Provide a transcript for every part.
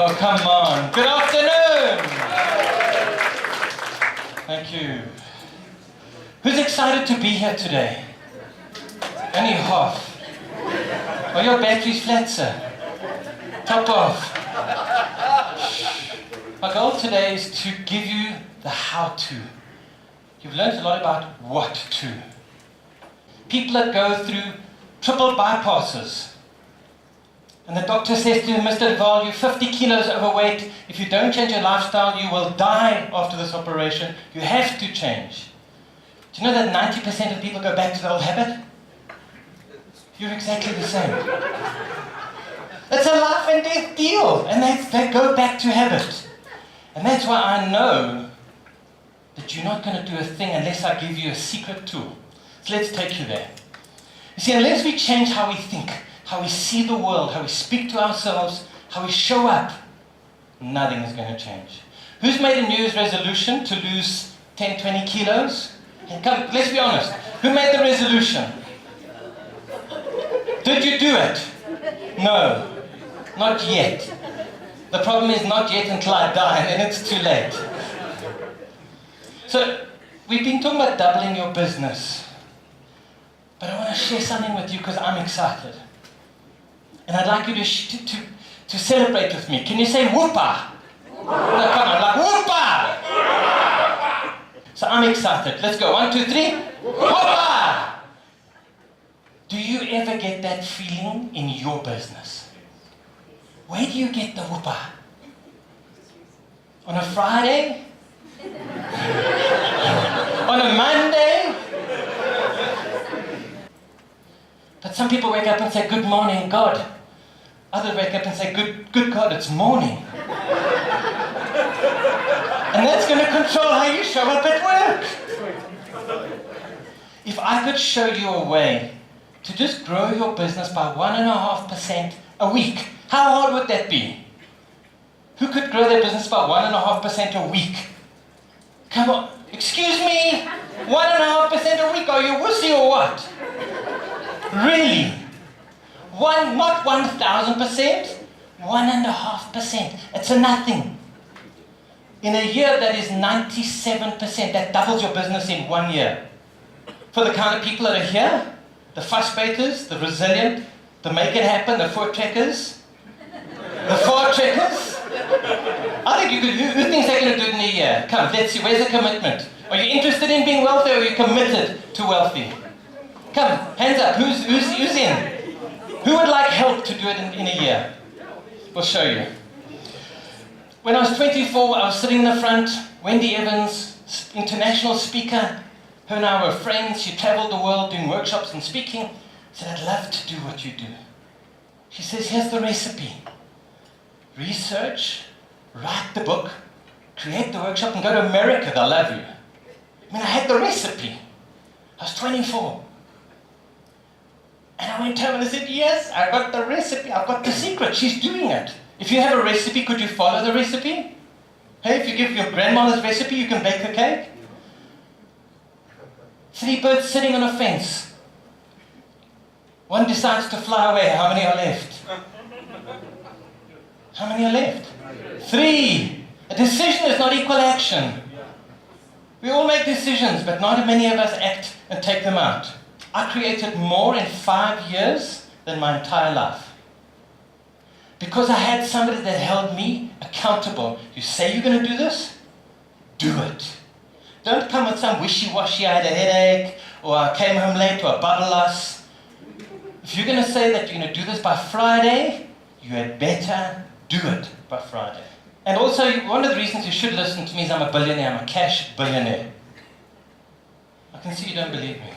Oh, come on. Good afternoon. Thank you. Who's excited to be here today? Only half. Are your batteries flat, sir? Top off. My goal today is to give you the how-to. You've learned a lot about what to. People that go through triple bypasses. And the doctor says to Mr. Dovale, you're 50 kilos overweight. If you don't change your lifestyle, you will die after this operation. You have to change. Do you know that 90% of people go back to the old habit? You're exactly the same. It's a life and death deal. And they go back to habit. And that's why I know that you're not going to do a thing unless I give you a secret tool. So let's take you there. You see, unless we change how we think, how we see the world, how we speak to ourselves, how we show up, nothing is going to change. Who's made a New Year's resolution to lose 10, 20 kilos? And come, let's be honest. Who made the resolution? Did you do it? No, not yet. The problem is not yet until I die, and then it's too late. So, we've been talking about doubling your business. But I want to share something with you because I'm excited. And I'd like you to celebrate with me. Can you say whoopah? No, come on, like whoopah! So I'm excited. Let's go. 1, 2, 3. Whoopah! Do you ever get that feeling in your business? Where do you get the whoopah? On a Friday? On a Monday? But some people wake up and say, good morning, God. Others wake up and say, good God, it's morning. And that's going to control how you show up at work. If I could show you a way to just grow your business by 1.5% a week, how hard would that be? Who could grow their business by 1.5% a week? Come on, excuse me? 1.5% a week? Are you wussy or what? Really? Not 1,000%, 1.5%. It's a nothing. In a year that is 97%, that doubles your business in 1 year. For the kind of people that are here, the fuss baiters, the resilient, the make it happen, the foot trekkers, the far trekkers. I think you could, who thinks they're going to do it in a year? Come, let's see, where's the commitment? Are you interested in being wealthy or are you committed to wealthy? Come, hands up, who's in? Who would like help to do it in a year? We'll show you. When I was 24, I was sitting in the front, Wendy Evans, international speaker. Her and I were friends. She traveled the world doing workshops and speaking. I said, I'd love to do what you do. She says, here's the recipe. Research, write the book, create the workshop, and go to America. They'll love you. I mean, I had the recipe. I was 24. And I went home and I said, yes, I got the recipe. I've got the secret. She's doing it. If you have a recipe, could you follow the recipe? Hey, if you give your grandmother's recipe, you can bake a cake. 3 birds sitting on a fence. One decides to fly away. How many are left? How many are left? 3. A decision is not equal action. We all make decisions, but not many of us act and take them out. I created more in 5 years than my entire life. Because I had somebody that held me accountable. You say you're going to do this? Do it. Don't come with some wishy-washy, I had a headache, or I came home late, or bubble us. If you're going to say that you're going to do this by Friday, you had better do it by Friday. And also, one of the reasons you should listen to me is I'm a billionaire, I'm a cash billionaire. I can see you don't believe me.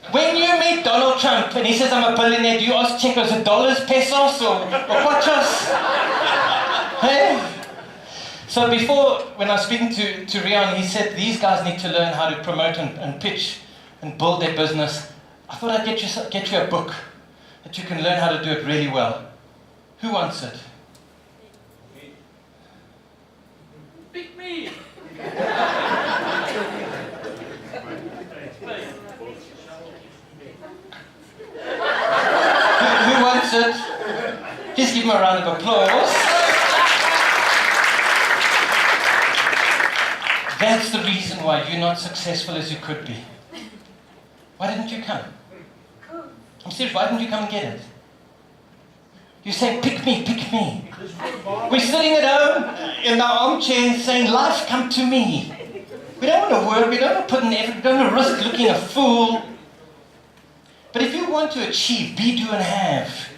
When you meet Donald Trump and he says I'm a billionaire, do you ask Czechos, is it dollars, pesos, or quachos? Hey? So before, when I was speaking to Rian, he said these guys need to learn how to promote and pitch and build their business. I thought I'd get you a book that you can learn how to do it really well. Who wants it? Pick me! Who wants it? Just give him a round of applause. That's the reason why you're not successful as you could be. Why didn't you come? I'm serious, why didn't you come and get it? You're saying, pick me, pick me. We're sitting at home in our armchairs saying, life, come to me. We don't want to work, we don't want to put in effort, we don't want to risk looking a fool. But if you want to achieve, be, do, and have,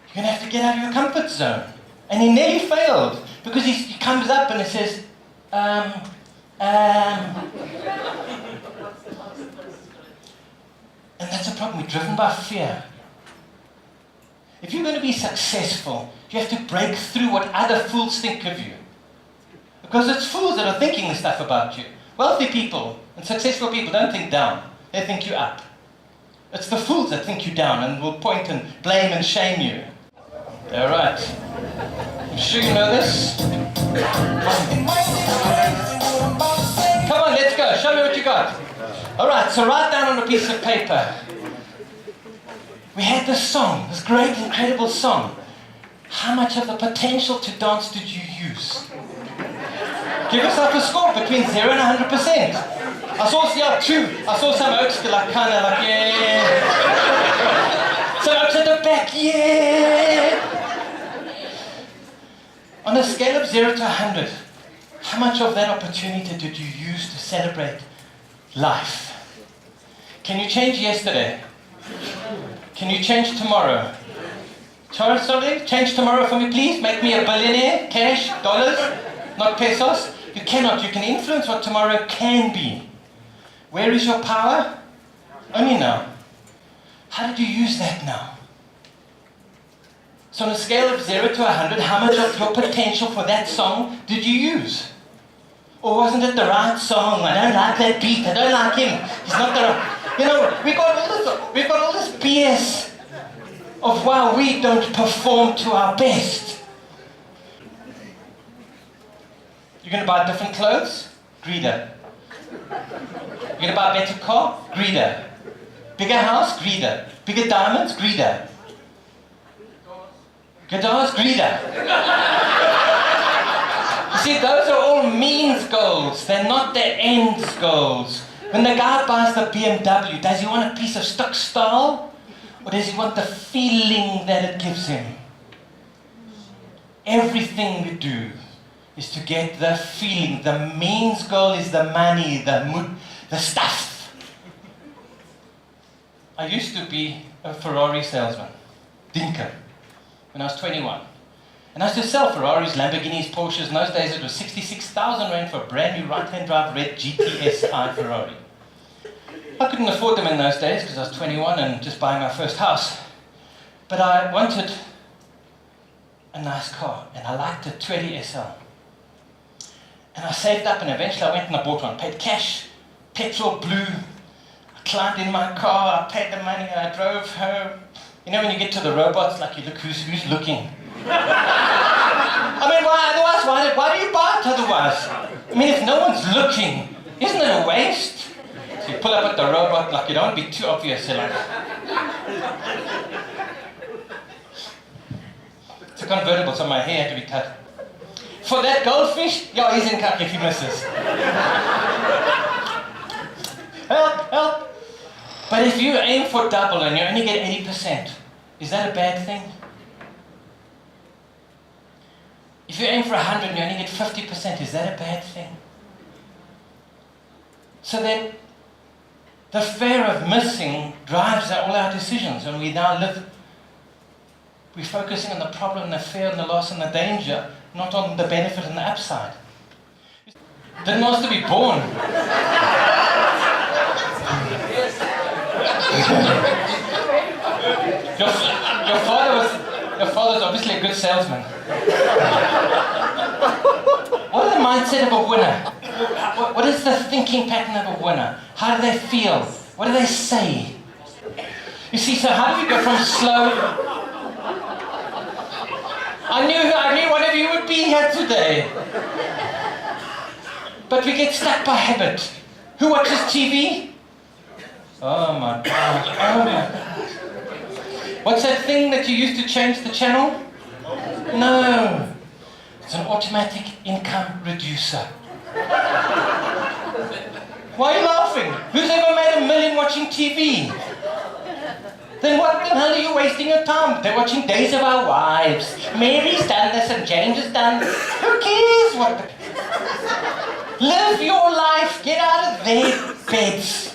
you're going to have to get out of your comfort zone. And he nearly failed, because he comes up and he says, And that's a problem, we're driven by fear. If you're going to be successful, you have to break through what other fools think of you. Because it's fools that are thinking this stuff about you. Wealthy people and successful people don't think down, they think you up. It's the fools that think you down and will point and blame and shame you. All right. I'm sure you know this. Come on, let's go. Show me what you got. All right, so write down on a piece of paper. We had this song, this great, incredible song. How much of the potential to dance did you use? Give yourself a score between 0 and 100%. I saw two. I saw some oaks like kind of like, yeah. Some oaks at the back, yeah. On a scale of 0 to 100, how much of that opportunity did you use to celebrate life? Can you change yesterday? Can you change tomorrow? Sorry, change tomorrow for me, please. Make me a billionaire, cash, dollars, not pesos. You cannot. You can influence what tomorrow can be. Where is your power? Only now. How did you use that now? So on a scale of 0 to 100, how much of your potential for that song did you use? Or wasn't it the right song? I don't like that beat. I don't like him. He's not the right. You know, we've got all this BS of why we don't perform to our best. You're going to buy different clothes? Greeder. You're going to buy a better car? Greeder. Bigger house? Greeder. Bigger diamonds? Greeder. Guitars? Greeder. You see, those are all means goals. They're not the ends goals. When the guy buys the BMW, does he want a piece of stock style? Or does he want the feeling that it gives him? Everything we do is to get the feeling. The means goal is the money, the mood, the stuff. I used to be a Ferrari salesman, Dinker, when I was 21. And I used to sell Ferraris, Lamborghinis, Porsches. In those days it was 66,000 rand for a brand new right-hand drive red GTSI Ferrari. I couldn't afford them in those days because I was 21 and just buying my first house. But I wanted a nice car, and I liked a 20 SL. And I saved up, and eventually I went and I bought one. Paid cash, petrol blue. I climbed in my car, I paid the money, and I drove home. You know when you get to the robots, like you look, who's looking? I mean, why do you buy it otherwise? I mean, if no one's looking, isn't it a waste? So you pull up at the robot, like you don't want to be too obvious. You're like, it's a convertible, so my hair had to be cut. For that goldfish, yeah, he's in cuck if he misses. Help, help. But if you aim for double and you only get 80%, is that a bad thing? If you aim for 100 and you only get 50%, is that a bad thing? So then, the fear of missing drives all our decisions, and we now we're focusing on the problem, the fear, and the loss, and the danger, not on the benefit and the upside. Didn't ask to be born. Your father's obviously a good salesman. What is the mindset of a winner? What is the thinking pattern of a winner? How do they feel? What do they say? You see, so how do we go from slow? I knew one of you would be here today. But we get stuck by habit. Who watches TV? Oh my God, oh my God. What's that thing that you use to change the channel? No. It's an automatic income reducer. Why are you laughing? Who's ever made $1 million watching TV? Then what the hell are you wasting your time? They're watching Days of Our Wives. Mary's done this and James has done this. Who cares what the... Live your life. Get out of their beds.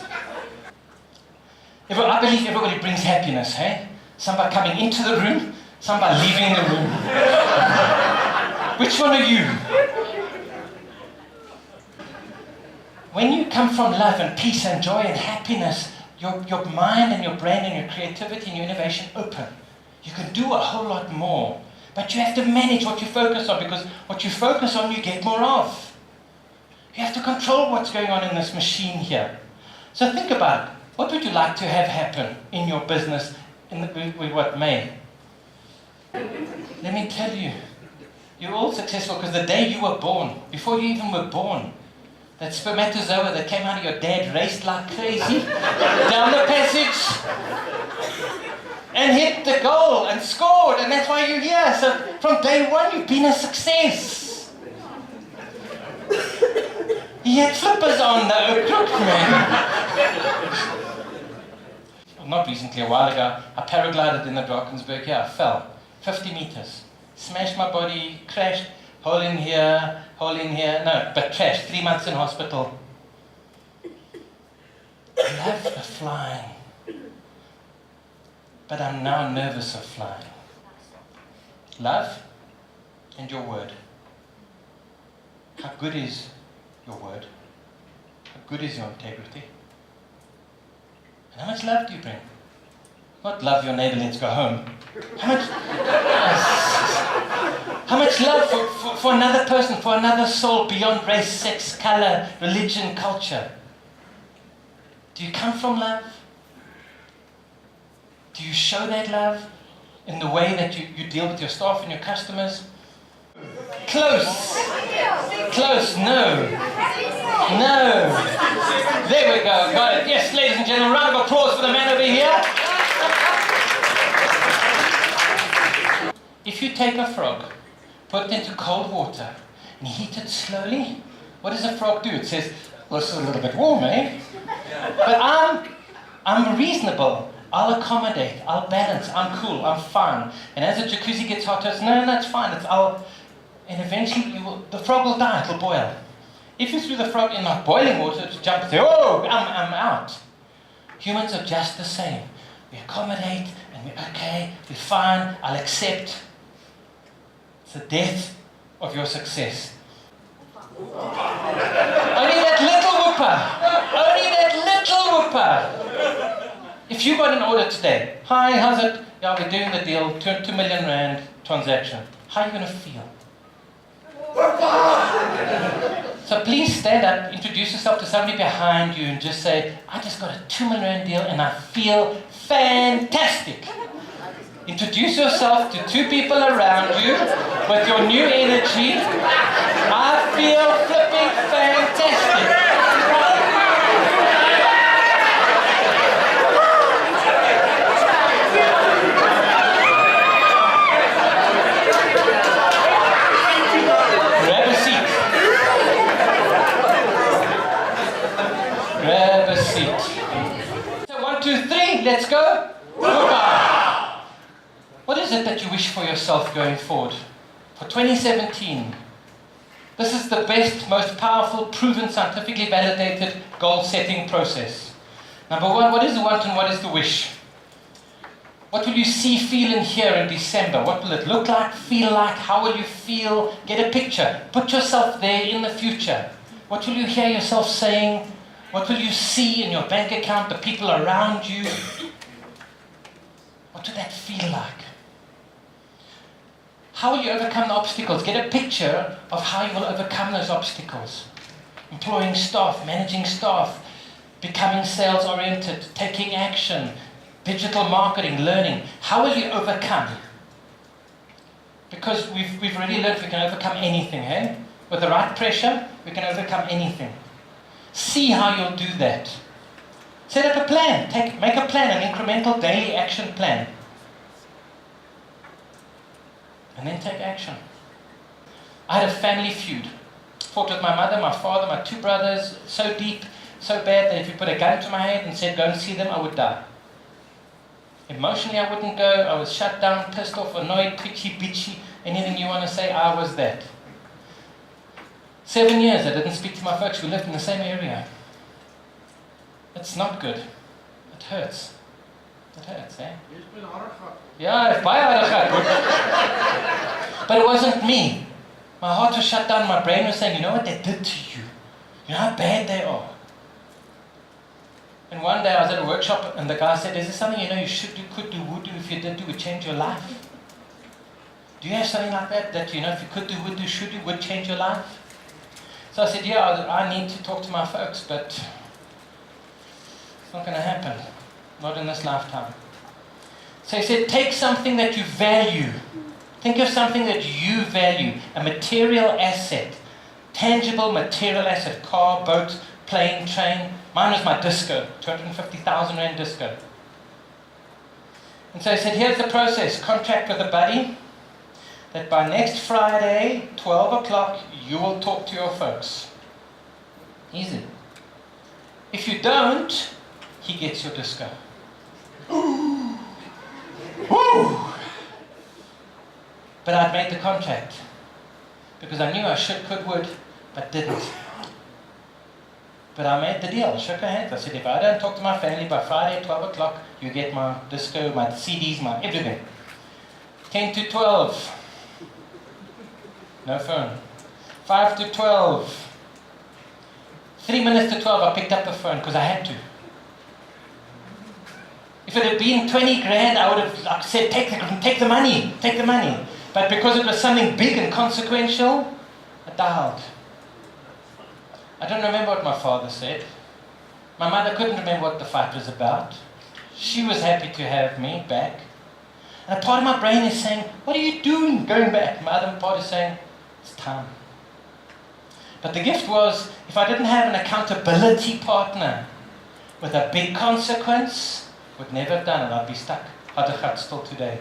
I believe everybody brings happiness, hey? Some by coming into the room, some by leaving the room. Which one are you? When you come from love and peace and joy and happiness, your mind and your brain and your creativity and your innovation open. You can do a whole lot more. But you have to manage what you focus on, because what you focus on, you get more of. You have to control what's going on in this machine here. So think about it. What would you like to have happen in your business with what may? Let me tell you, you're all successful because the day you were born, before you even were born, that spermatozoa that came out of your dad raced like crazy down the passage and hit the goal and scored, and that's why you're here. So from day one, you've been a success. He had flippers on, the crook man. Not recently, a while ago, I paraglided in the Drakensburg here. I fell 50 meters, smashed my body, crashed, hole in here, no, but crashed, 3 months in hospital. I love the flying, but I'm now nervous of flying. Love and your word. How good is your word? How good is your integrity? And how much love do you bring? Not love your neighbor, let's go home. How much love for another person, for another soul beyond race, sex, color, religion, culture? Do you come from love? Do you show that love in the way that you deal with your staff and your customers? Close. Close, no. No. There we go, got it. Yes, ladies and gentlemen, round of applause for the man over here. If you take a frog, put it into cold water, and heat it slowly, what does a frog do? It says, well, it's a little bit warm, eh? But I'm reasonable. I'll accommodate. I'll balance. I'm cool. I'm fine. And as the jacuzzi gets hotter, it's, no, it's fine. And eventually, the frog will die. It'll boil. If you threw the frog in like boiling water, to jump and say, oh, I'm out. Humans are just the same. We accommodate, and we're okay, we're fine, I'll accept. It's the death of your success. Only that little whooper. If you got an order today, hi, how's it? Yeah, we're doing the deal, 2 million rand transaction. How are you going to feel? So please stand up, introduce yourself to somebody behind you and just say, I just got a 2 million rand deal and I feel fantastic. Introduce yourself to 2 people around you with your new energy. I feel flipping fantastic. Grab a seat. So 1, 2, 3, let's go. Goodbye. What is it that you wish for yourself going forward? For 2017, this is the best, most powerful, proven, scientifically validated goal-setting process. Number 1, what is the want and what is the wish? What will you see, feel, and hear in December? What will it look like, feel like? How will you feel? Get a picture. Put yourself there in the future. What will you hear yourself saying? What will you see in your bank account, the people around you? What will that feel like? How will you overcome the obstacles? Get a picture of how you will overcome those obstacles. Employing staff, managing staff, becoming sales-oriented, taking action, digital marketing, learning. How will you overcome? Because we've already learned we can overcome anything, eh? With the right pressure, we can overcome anything. See how you'll do that. Set up a plan. Make a plan, an incremental daily action plan. and then take action. I had a family feud. Fought with my mother, my father, my 2 brothers, so deep, so bad that if you put a gun to my head and said go and see them, I would die. Emotionally I wouldn't go, I was shut down, pissed off, annoyed, twitchy, bitchy, anything you want to say, I was that. 7 years I didn't speak to my folks, we lived in the same area. It's not good. It hurts. It hurts, eh? Yeah, it's baie harde gehad. But it wasn't me. My heart was shut down, my brain was saying, you know what they did to you? You know how bad they are. And one day I was at a workshop and the guy said, is there something you know you should do, could do, would do, if you did do, would change your life? Do you have something like that, that you know if you could do, would do, should do, would change your life? So I said, yeah, I need to talk to my folks, but it's not going to happen. Not in this lifetime. So he said, take something that you value. Think of something that you value, a material asset, tangible material asset, car, boat, plane, train. Mine was my disco, 250,000 rand disco. And so he said, here's the process. Contract with a buddy that by next Friday, 12 o'clock, you will talk to your folks. Easy. If you don't, he gets your disco. Woo! But I'd made the contract because I knew I should, could, would, but didn't. But I made the deal, shook her hand. I said, if I don't talk to my family by Friday, 12 o'clock, you get my disco, my CDs, my everything. 10 to 12. No phone. 5 to 12. 3 minutes to 12, I picked up the phone because I had to. If it had been 20 grand, I would have said, take the money, take the money. But because it was something big and consequential, I dialed. I don't remember what my father said. My mother couldn't remember what the fight was about. She was happy to have me back. And a part of my brain is saying, what are you doing going back? My other part is saying, it's time. But the gift was, if I didn't have an accountability partner with a big consequence, would never have done it. I'd be stuck. Harde still today.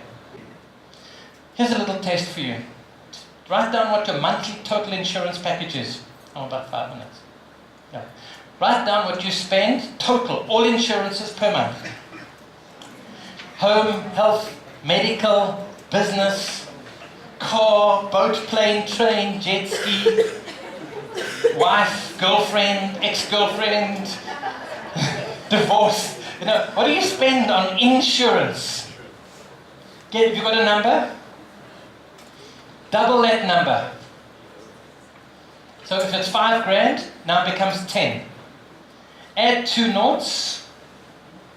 Here's a little test for you. Write down what your monthly total insurance package is. Oh, about 5 minutes. Yeah. Write down what you spend, total, all insurances per month. Home, health, medical, business, car, boat, plane, train, jet ski, wife, girlfriend, ex-girlfriend, divorce. You know, what do you spend on insurance? Have you got a number? Double that number. So if it's 5 grand, now it becomes 10. Add 2 noughts.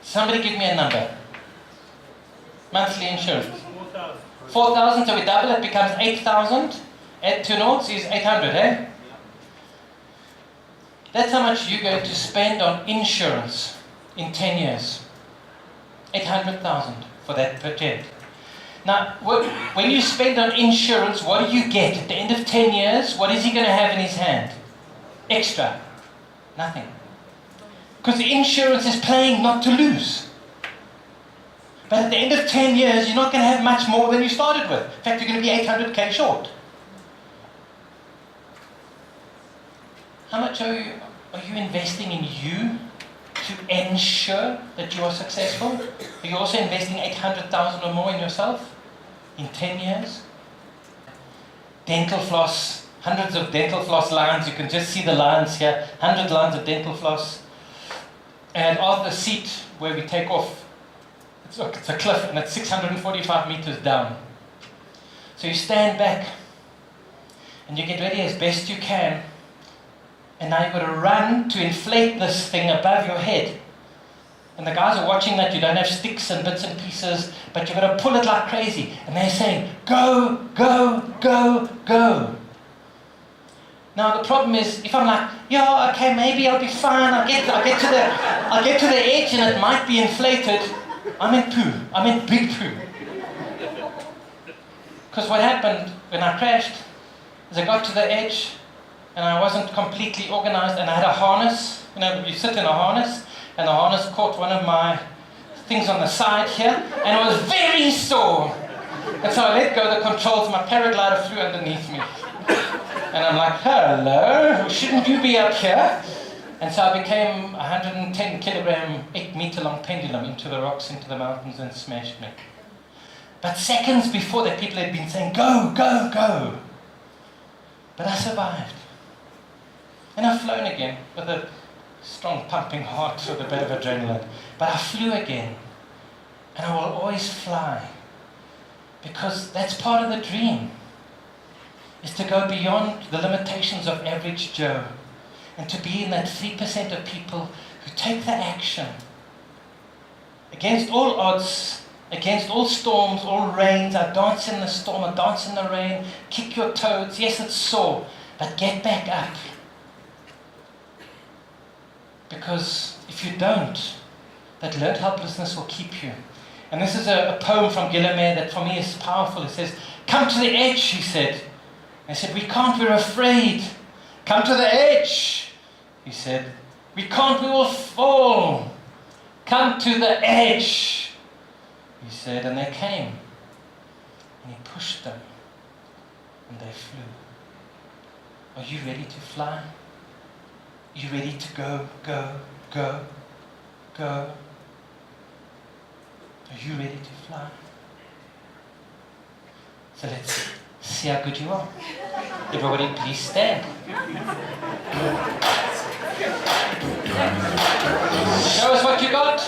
Somebody give me a number. Monthly insurance. 4,000, so we double it, becomes 8,000. Add 2 noughts is 800, eh? That's how much you're going to spend on insurance in 10 years. 800,000 for that per jet. Now, when you spend on insurance, what do you get? At the end of 10 years, what is he going to have in his hand? Extra. Nothing. Because the insurance is playing not to lose. But at the end of 10 years, you're not going to have much more than you started with. In fact, you're going to be 800k short. How much are you investing in you to ensure that you are successful? Are you also investing 800,000 or more in yourself in 10 years? Dental floss, hundreds of dental floss lines. You can just see the lines here, 100 lines of dental floss. And on the seat where we take off, it's a cliff and it's 645 meters down. So you stand back and you get ready as best you can. And now you've got to run to inflate this thing above your head. And the guys are watching that. You don't have sticks and bits and pieces, but you've got to pull it like crazy. And they're saying, go, go, go, go. Now the problem is, if I'm like, yeah, okay, maybe I'll be fine. I'll get to the edge and it might be inflated. I'm in poo. I'm in big poo. Because what happened when I crashed is I got to the edge, and I wasn't completely organized, and I had a harness. You know, you sit in a harness, and the harness caught one of my things on the side here, and it was very sore. And so I let go of the controls, my paraglider flew underneath me. And I'm like, hello, shouldn't you be up here? And so I became a 110 kilogram, 8 meter long pendulum into the rocks, into the mountains, and smashed me. But seconds before that, people had been saying, go, go, go. But I survived. And I've flown again with a strong pumping heart with a bit of adrenaline. But I flew again. And I will always fly. Because that's part of the dream. Is to go beyond the limitations of average Joe. And to be in that 3% of people who take the action. Against all odds, against all storms, all rains. I dance in the storm, I dance in the rain. Kick your toes. Yes, it's sore. But get back up. Because if you don't, that learned helplessness will keep you. And this is a poem from Guillemette that for me is powerful. It says, come to the edge, he said. I said, we can't, we're afraid. Come to the edge, he said. We can't, we will fall. Come to the edge, he said. And they came. And he pushed them. And they flew. Are you ready to fly? Are you ready to go, go, go, go? Are you ready to fly? So let's see how good you are. Everybody please stand. Show us what you got.